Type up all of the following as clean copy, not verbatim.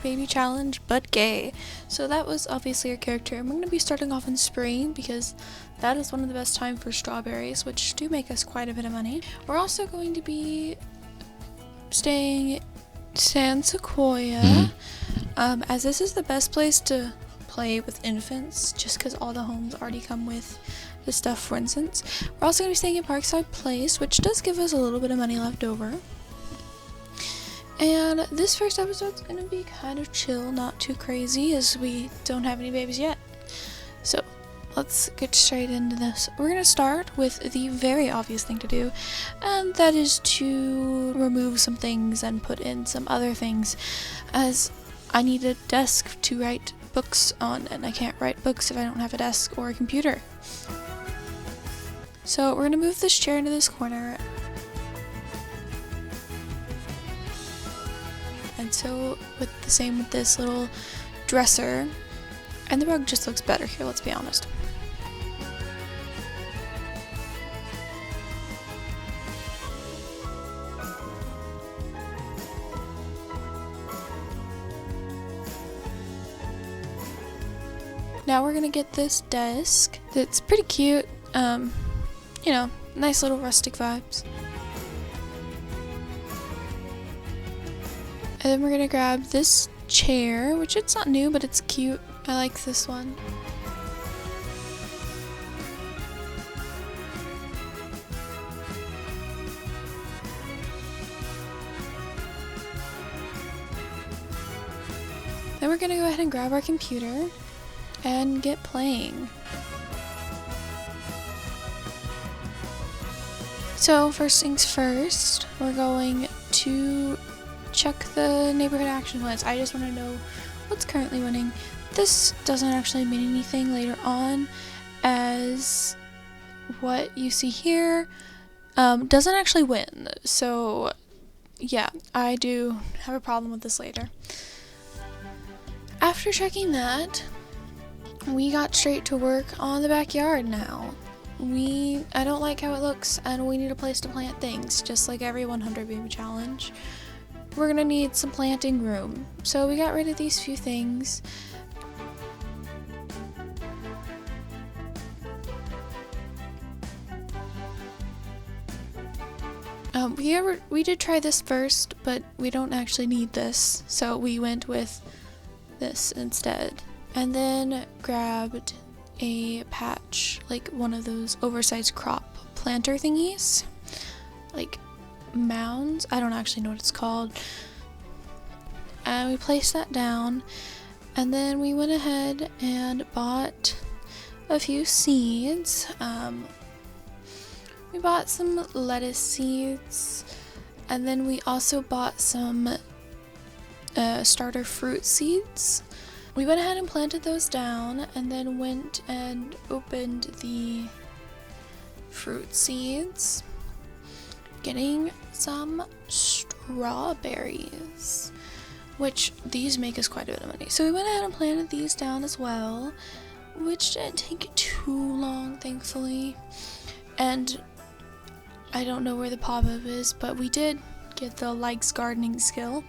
baby challenge, but gay. So that was obviously our character, and we're going to be starting off in spring because that is one of the best times for strawberries, which do make us quite a bit of money. We're also going to be staying San Sequoia, as this is the best place to play with infants, just because all the homes already come with the stuff. For instance, we're also going to be staying in Parkside Place, which does give us a little bit of money left over. And this first episode's going to be kind of chill, not too crazy, as we don't have any babies yet. So let's get straight into this. We're going to start with the very obvious thing to do, and that is to remove some things and put in some other things, as I need a desk to write books on, and I can't write books if I don't have a desk or a computer. So we're going to move this chair into this corner. And so with the same with this little dresser, and the rug just looks better here, let's be honest. Now we're gonna get this desk that's pretty cute, nice little rustic vibes. And then we're gonna grab this chair, which it's not new, but it's cute. I like this one. Then we're gonna go ahead and grab our computer and get playing. So first things first, we're going to check the neighborhood action plans. I just want to know what's currently winning. This doesn't actually mean anything later on, as what you see here doesn't actually win. So yeah, I do have a problem with this later. After checking that, we got straight to work on the backyard now. I don't like how it looks, and we need a place to plant things, just like every 100 baby challenge. We're gonna need some planting room, so we got rid of these few things. We did try this first, but we don't actually need this, so we went with this instead. And then grabbed a patch, like one of those oversized crop planter thingies, like mounds, I don't actually know what it's called, and we placed that down. And then we went ahead and bought a few seeds. We bought some lettuce seeds, and then we also bought some starter fruit seeds. We went ahead and planted those down, and then went and opened the fruit seeds, getting some strawberries, which these make us quite a bit of money. So we went ahead and planted these down as well, which didn't take too long, thankfully. And I don't know where the pop-up is, but we did get the likes gardening skill.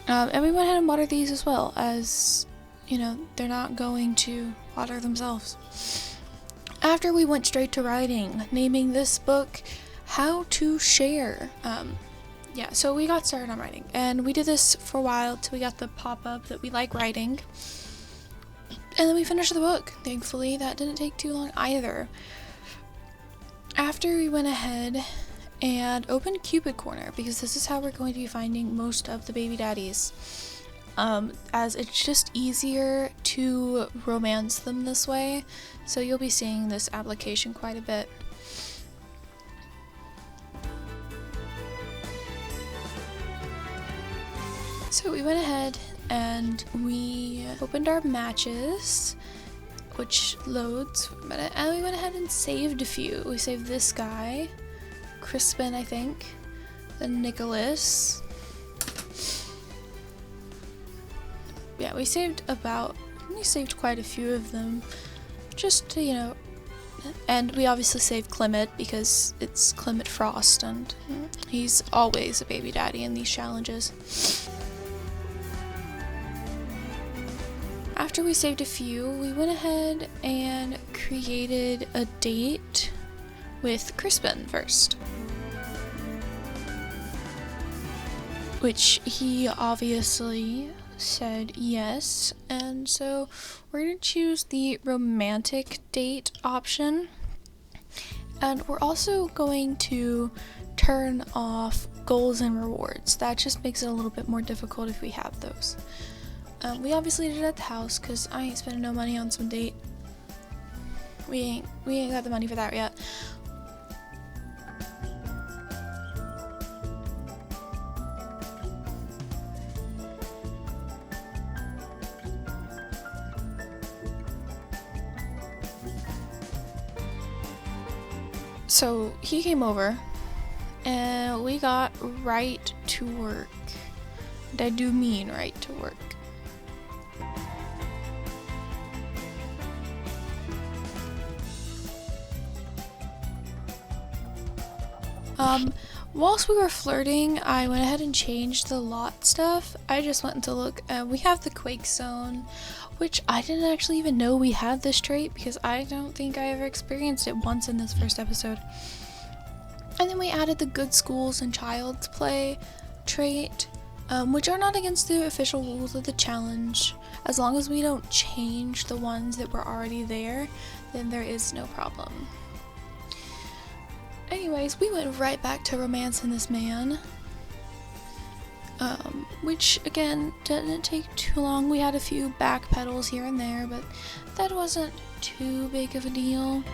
And we went ahead and watered these as well, as, they're not going to water themselves. After we went straight to writing, naming this book How to Share. So we got started on writing, and we did this for a while till we got the pop-up that we like writing. And then we finished the book. Thankfully, that didn't take too long either. After we went ahead and open Cupid Corner, because this is how we're going to be finding most of the baby daddies, as it's just easier to romance them this way, so you'll be seeing this application quite a bit. So we went ahead and we opened our matches, which loads for a minute, and we went ahead and saved a few. We saved this guy, Crispin, I think, then Nicholas. Yeah, we saved quite a few of them, just to, and we obviously saved Clement because it's Clement Frost, and he's always a baby daddy in these challenges. After we saved a few, we went ahead and created a date with Crispin first, which he obviously said yes, and so we're going to choose the romantic date option, and we're also going to turn off goals and rewards. That just makes it a little bit more difficult if we have those. We obviously did it at the house because I ain't spending no money on some date. We ain't got the money for that yet. So he came over and we got right to work. And I do mean right to work. Whilst we were flirting, I went ahead and changed the lot stuff. I just went to look, we have the Quake Zone, which I didn't actually even know we had this trait because I don't think I ever experienced it once in this first episode. And then we added the Good Schools and Child's Play trait, which are not against the official rules of the challenge. As long as we don't change the ones that were already there, then there is no problem. Anyways, we went right back to romancing this man, which again didn't take too long. We had a few back pedals here and there, but that wasn't too big of a deal.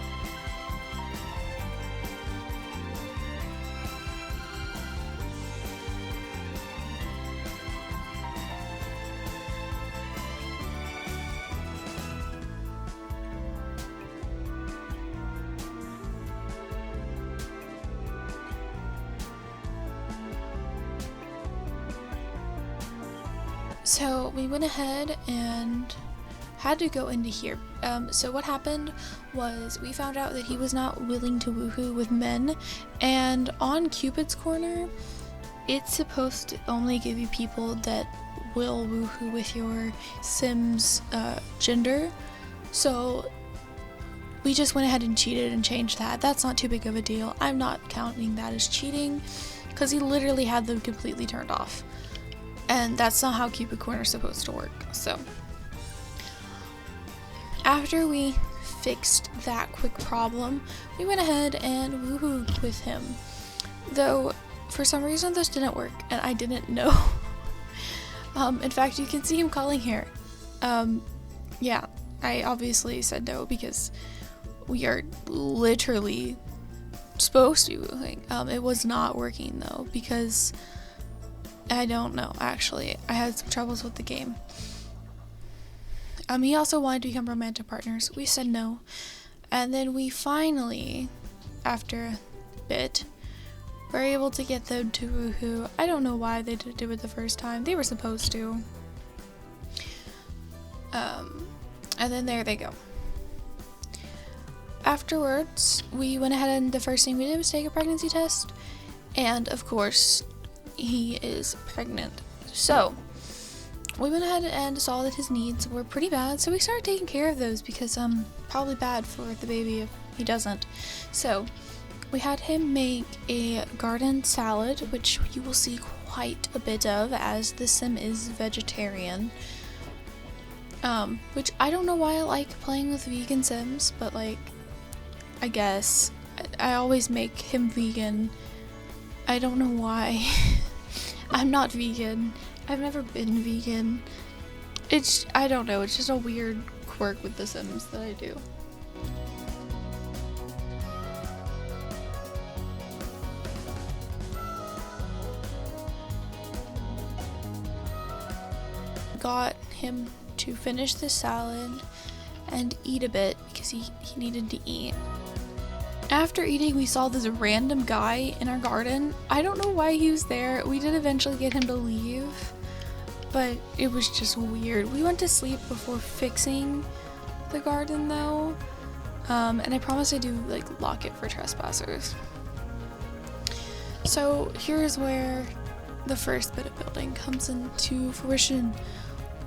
So we went ahead and had to go into here. So what happened was we found out that he was not willing to woohoo with men, and on Cupid's Corner, it's supposed to only give you people that will woohoo with your Sim's gender. So we just went ahead and cheated and changed that. That's not too big of a deal. I'm not counting that as cheating because he literally had them completely turned off. And that's not how Cupid Corner is supposed to work. So after we fixed that quick problem, we went ahead and woohooed with him. Though for some reason this didn't work and I didn't know. In fact, you can see him calling here. Yeah, I obviously said no because we are literally supposed to be woohooing. It was not working though because I don't know, actually. I had some troubles with the game. He also wanted to become romantic partners. We said no. And then we finally, after a bit, were able to get them to woohoo. I don't know why they didn't do it the first time. They were supposed to. And then there they go. Afterwards, we went ahead and the first thing we did was take a pregnancy test. And of course, he is pregnant. So we went ahead and saw that his needs were pretty bad, so we started taking care of those because probably bad for the baby if he doesn't. So we had him make a garden salad, which you will see quite a bit of as the Sim is vegetarian, which I don't know why I like playing with vegan Sims, but like I guess I always make him vegan. I don't know why. I'm not vegan. I've never been vegan. I don't know, it's just a weird quirk with The Sims that I do. Got him to finish the salad and eat a bit because he needed to eat. After eating, we saw this random guy in our garden. I don't know why he was there. We did eventually get him to leave, but it was just weird. We went to sleep before fixing the garden though, and I promised I do like lock it for trespassers. So here's where the first bit of building comes into fruition.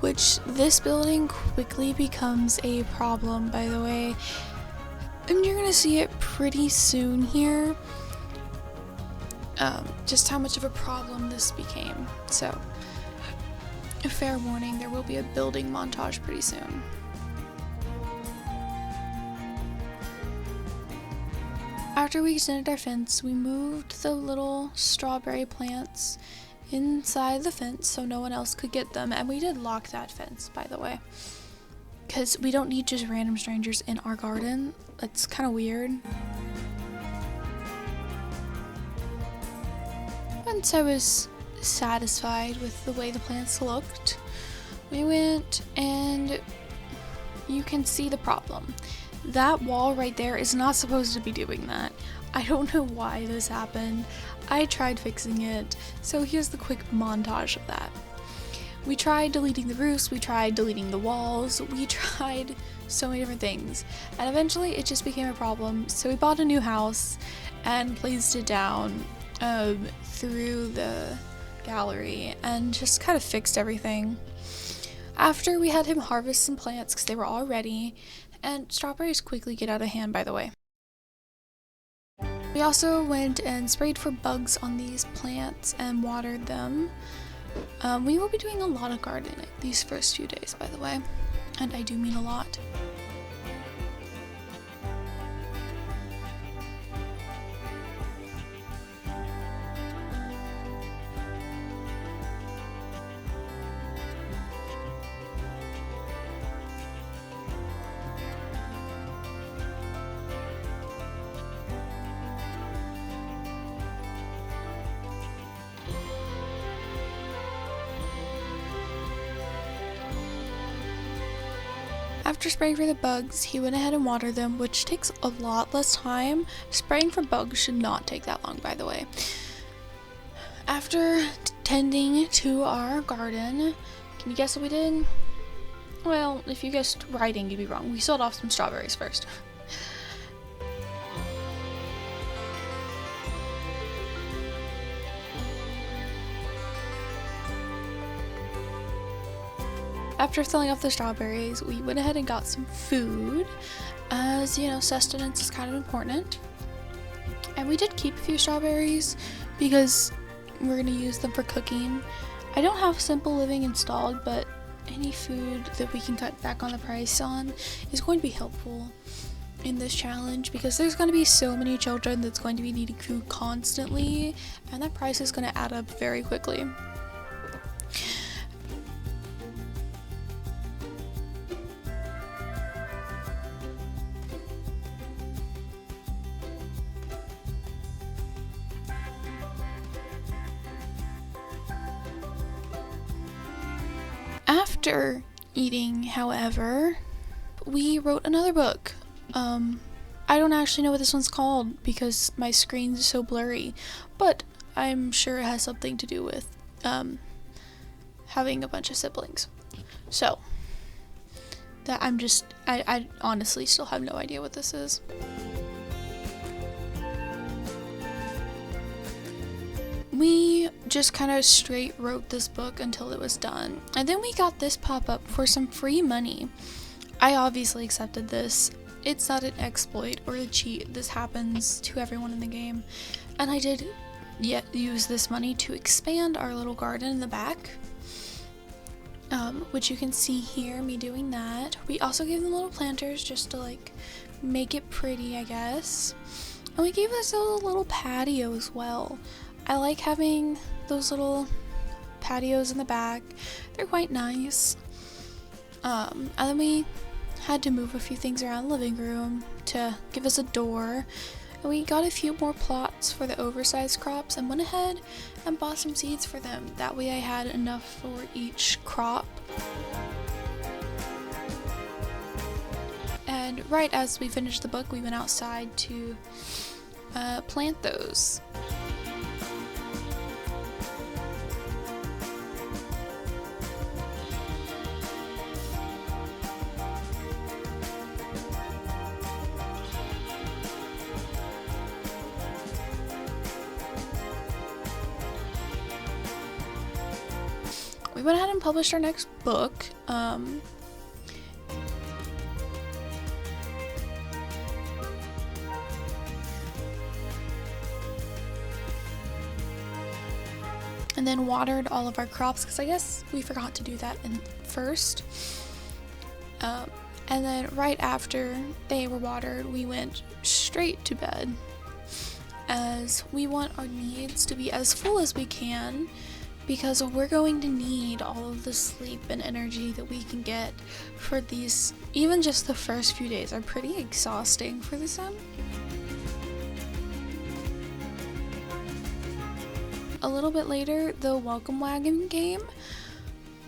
which this building quickly becomes a problem, by the way. And you're gonna see it pretty soon here, just how much of a problem this became. So, a fair warning, there will be a building montage pretty soon. After we extended our fence, we moved the little strawberry plants inside the fence so no one else could get them, and we did lock that fence, by the way, because we don't need just random strangers in our garden. That's kind of weird. Once I was satisfied with the way the plants looked, we went, and you can see the problem. That wall right there is not supposed to be doing that. I don't know why this happened. I tried fixing it, so here's the quick montage of that. We tried deleting the roofs, we tried deleting the walls, we tried so many different things, and eventually it just became a problem, so we bought a new house and placed it down through the gallery and just kind of fixed everything. After we had him harvest some plants because they were all ready, and strawberries quickly get out of hand, by the way. We also went and sprayed for bugs on these plants and watered them. We will be doing a lot of gardening these first few days, by the way, and I do mean a lot. After spraying for the bugs, he went ahead and watered them, which takes a lot less time. Spraying for bugs should not take that long, by the way. After tending to our garden, can you guess what we did? Well, if you guessed writing, you'd be wrong. We sold off some strawberries first. After selling off the strawberries, we went ahead and got some food, as you know, sustenance is kind of important. And we did keep a few strawberries because we're going to use them for cooking. I don't have Simple Living installed, but any food that we can cut back on the price on is going to be helpful in this challenge, because there's going to be so many children that's going to be needing food constantly, and that price is going to add up very quickly. After eating, however, we wrote another book. I don't actually know what this one's called because my screen's so blurry, but I'm sure it has something to do with having a bunch of siblings. So that I honestly still have no idea what this is. We just kind of straight wrote this book until it was done, and then we got this pop-up for some free money. I obviously accepted this. It's not an exploit or a cheat. This happens to everyone in the game, and I did use this money to expand our little garden in the back, which you can see here, me doing that. We also gave them little planters just to like make it pretty, I guess, and we gave us a little patio as well. I like having those little patios in the back. They're quite nice. And then we had to move a few things around the living room to give us a door. And we got a few more plots for the oversized crops and went ahead and bought some seeds for them. That way I had enough for each crop. And right as we finished the book, we went outside to plant those. We went ahead and published our next book. And then watered all of our crops, because I guess we forgot to do that first. And then right after they were watered, we went straight to bed, as we want our needs to be as full as we can, because we're going to need all of the sleep and energy that we can get for these. Even just the first few days are pretty exhausting for the sim. A little bit later, the Welcome Wagon game.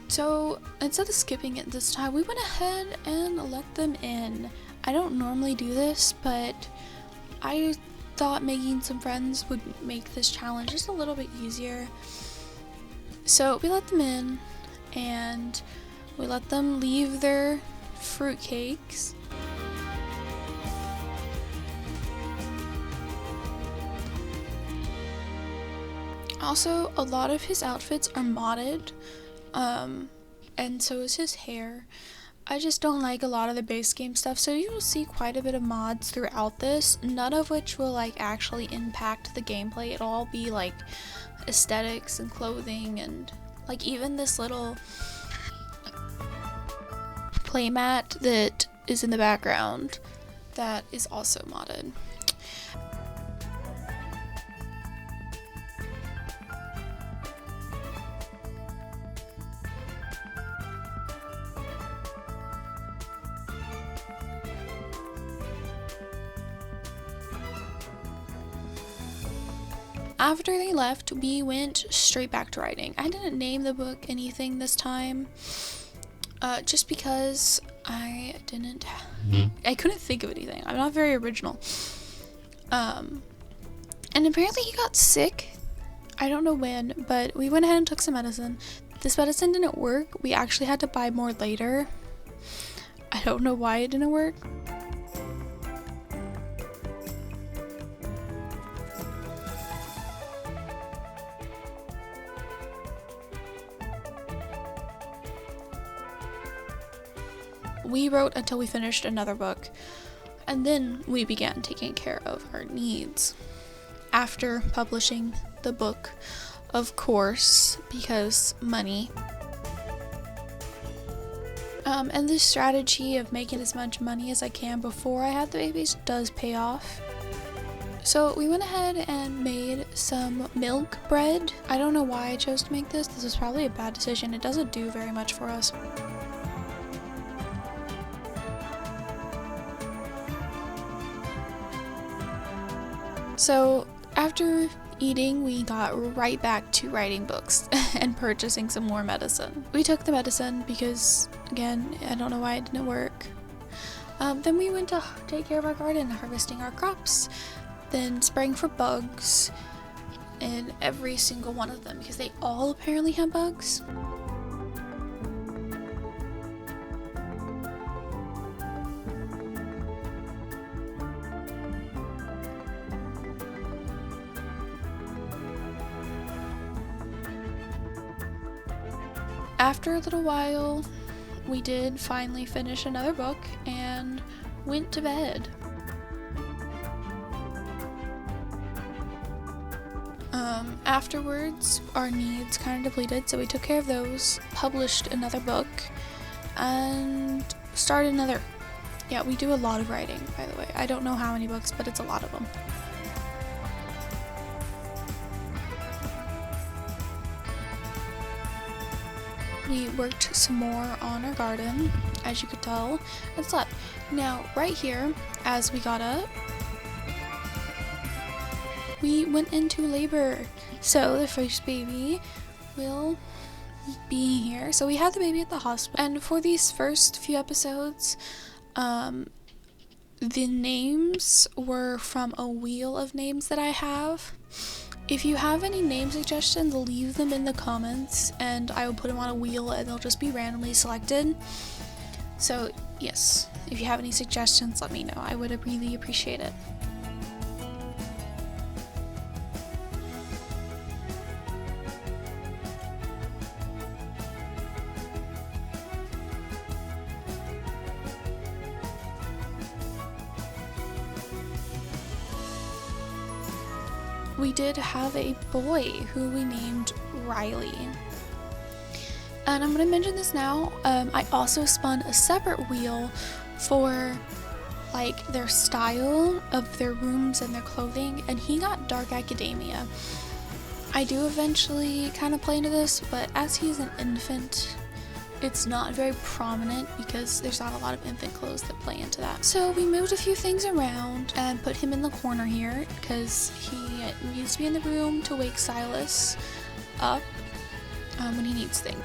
So instead of skipping it this time, we went ahead and let them in. I don't normally do this, but I thought making some friends would make this challenge just a little bit easier. So we let them in, and we let them leave their fruitcakes. Also, a lot of his outfits are modded, and so is his hair. I just don't like a lot of the base game stuff, so you will see quite a bit of mods throughout this, none of which will like actually impact the gameplay. It'll all be like aesthetics and clothing, and like even this little playmat that is in the background that is also modded. After they left, we went straight back to writing. I didn't name the book anything this time, just because I couldn't think of anything. I'm not very original. And apparently he got sick. I don't know when, but we went ahead and took some medicine. This medicine didn't work. We actually had to buy more later. I don't know why it didn't work. We wrote until we finished another book, and then we began taking care of our needs. After publishing the book, of course, because money. And this strategy of making as much money as I can before I had the babies does pay off. So we went ahead and made some milk bread. I don't know why I chose to make this. This was probably a bad decision. It doesn't do very much for us. So after eating, we got right back to writing books and purchasing some more medicine. We took the medicine because, again, I don't know why it didn't work. Then we went to take care of our garden, harvesting our crops, then spraying for bugs in every single one of them, because they all apparently have bugs. After a little while, we did finally finish another book and went to bed. Afterwards, our needs kind of depleted, so we took care of those, published another book, and started another. Yeah, we do a lot of writing, by the way. I don't know how many books, but it's a lot of them. We worked some more on our garden, as you could tell, and slept. Now, right here, as we got up, we went into labor. So the first baby will be here. So we had the baby at the hospital. And for these first few episodes, the names were from a wheel of names that I have. If you have any name suggestions, leave them in the comments and I will put them on a wheel and they'll just be randomly selected. So yes, if you have any suggestions, let me know. I would really appreciate it. we did have a boy who we named Riley. And I'm going to mention this now. I also spun a separate wheel for like their style of their rooms and their clothing, and he got dark academia. I do eventually kind of play into this, but as he's an infant, it's not very prominent because there's not a lot of infant clothes that play into that. So we moved a few things around and put him in the corner here because he needs to be in the room to wake Silas up when he needs things.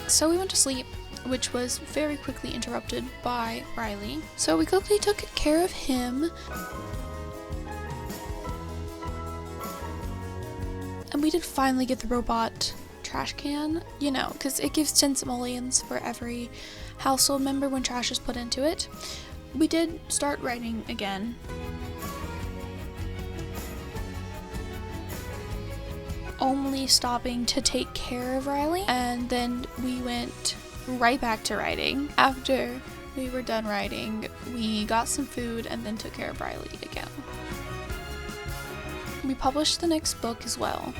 So we went to sleep, which was very quickly interrupted by Riley. So we quickly took care of him. And we did finally get the robot trash can, you know, because it gives 10 simoleons for every household member when trash is put into it. We did start writing again. Only stopping to take care of Riley, and then we went right back to writing. After we were done writing, we got some food and then took care of Riley again. We published the next book as well,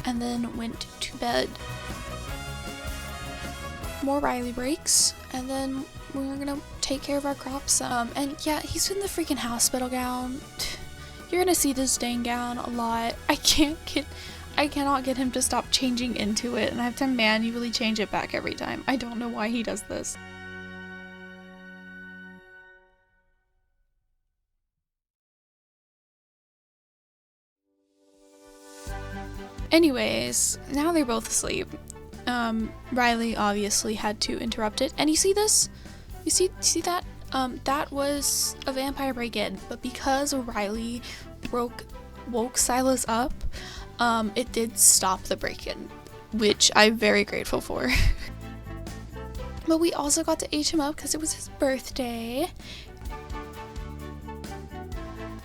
and then went to bed. More Riley breaks, and then we were gonna take care of our crops. And yeah, he's in the freaking hospital gown. You're gonna see this dang gown a lot. I cannot get him to stop changing into it, and I have to manually change it back every time. I don't know why he does this. Anyways, now they're both asleep. Riley obviously had to interrupt it. And you see this? You see that? That was a vampire break-in, but because Riley woke Silas up, it did stop the break-in, which I'm very grateful for. But we also got to age him up because it was his birthday.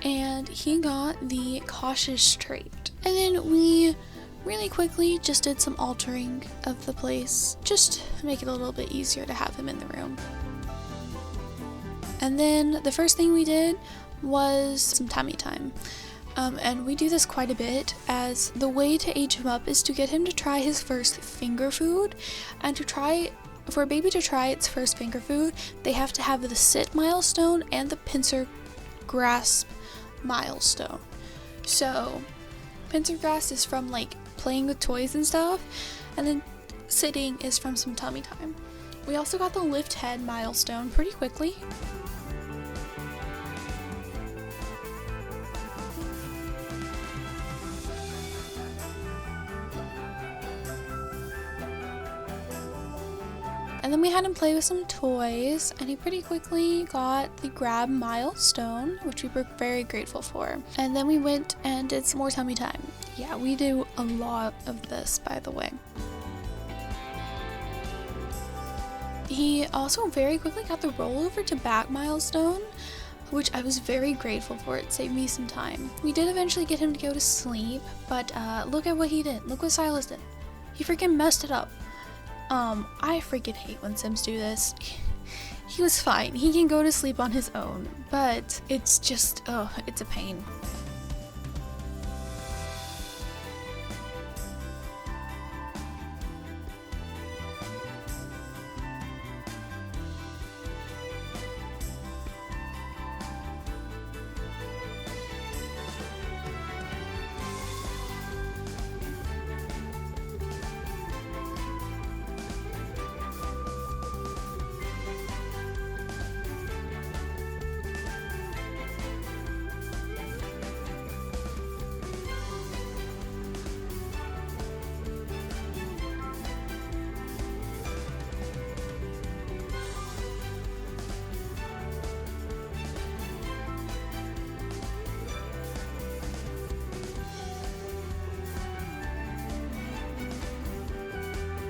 And he got the cautious trait. And then we really quickly just did some altering of the place, just to make it a little bit easier to have him in the room. And then the first thing we did was some tummy time. And we do this quite a bit, as the way to age him up is to get him to try his first finger food. And for a baby to try its first finger food, they have to have the sit milestone and the pincer grasp milestone. So pincer grasp is from like playing with toys and stuff, and then sitting is from some tummy time. We also got the lift head milestone pretty quickly. And then we had him play with some toys, and he pretty quickly got the grab milestone, which we were very grateful for. And then we went and did some more tummy time. Yeah, we do a lot of this, by the way. He also very quickly got the rollover to back milestone, which I was very grateful for. It saved me some time. We did eventually get him to go to sleep, but look at what he did. Look what Silas did. He freaking messed it up. I freaking hate when Sims do this. He was fine. He can go to sleep on his own, but it's just, it's a pain.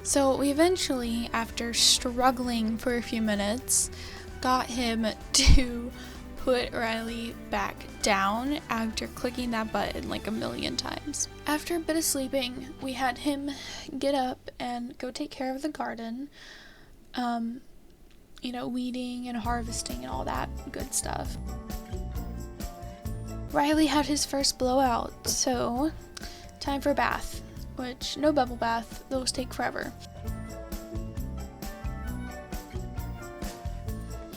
So we eventually, after struggling for a few minutes, got him to put Riley back down after clicking that button like a million times. After a bit of sleeping, we had him get up and go take care of the garden, weeding and harvesting and all that good stuff. Riley had his first blowout, so time for a bath, which no bubble bath, those take forever.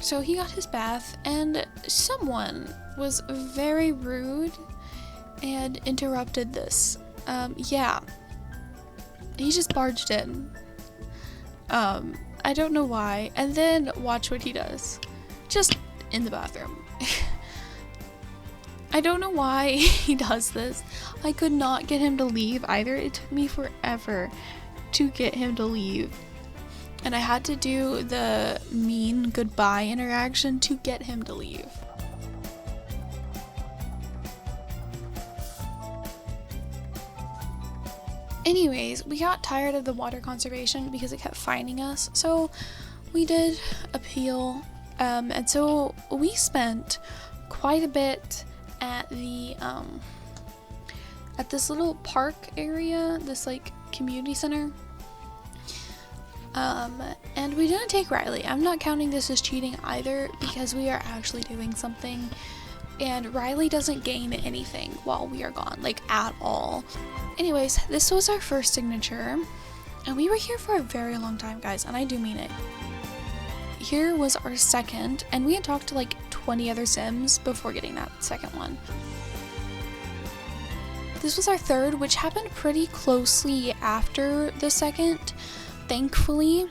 So he got his bath, and someone was very rude and interrupted this. Yeah. He just barged in. I don't know why. And then watch what he does. Just in the bathroom. I don't know why he does this. I could not get him to leave either. It took me forever to get him to leave. And I had to do the mean goodbye interaction to get him to leave. Anyways, we got tired of the water conservation because it kept fining us, so we did appeal, and so we spent quite a bit at the at this little park area, this like community center. And we didn't take Riley. I'm not counting this as cheating either because we are actually doing something, and Riley doesn't gain anything while we are gone, like at all. Anyways, this was our first signature, and we were here for a very long time, guys, and I do mean it. Here was our second, and we had talked to like 20 other Sims before getting that second one. This was our third, which happened pretty closely after the second, thankfully.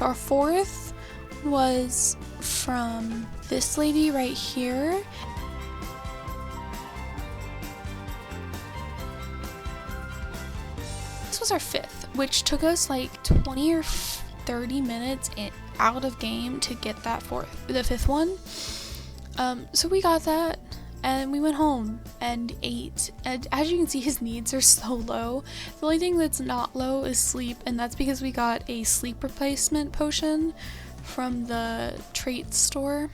Our fourth was from this lady right here. This was our fifth, which took us like 20 or 30 minutes out of game to get that the fifth one. So we got that, and we went home and ate. And as you can see, his needs are so low. The only thing that's not low is sleep, and that's because we got a sleep replacement potion from the trait store.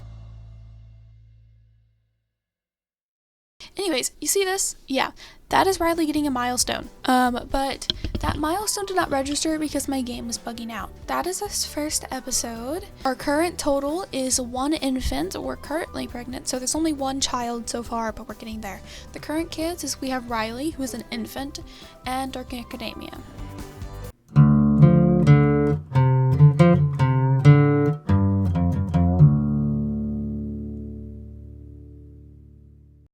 Anyways, you see this? Yeah, that is Riley getting a milestone. But that milestone did not register because my game was bugging out. That is this first episode. Our current total is 1 infant. We're currently pregnant, so there's only 1 child so far, but we're getting there. The current kids is we have Riley, who is an infant, and Dark Academia.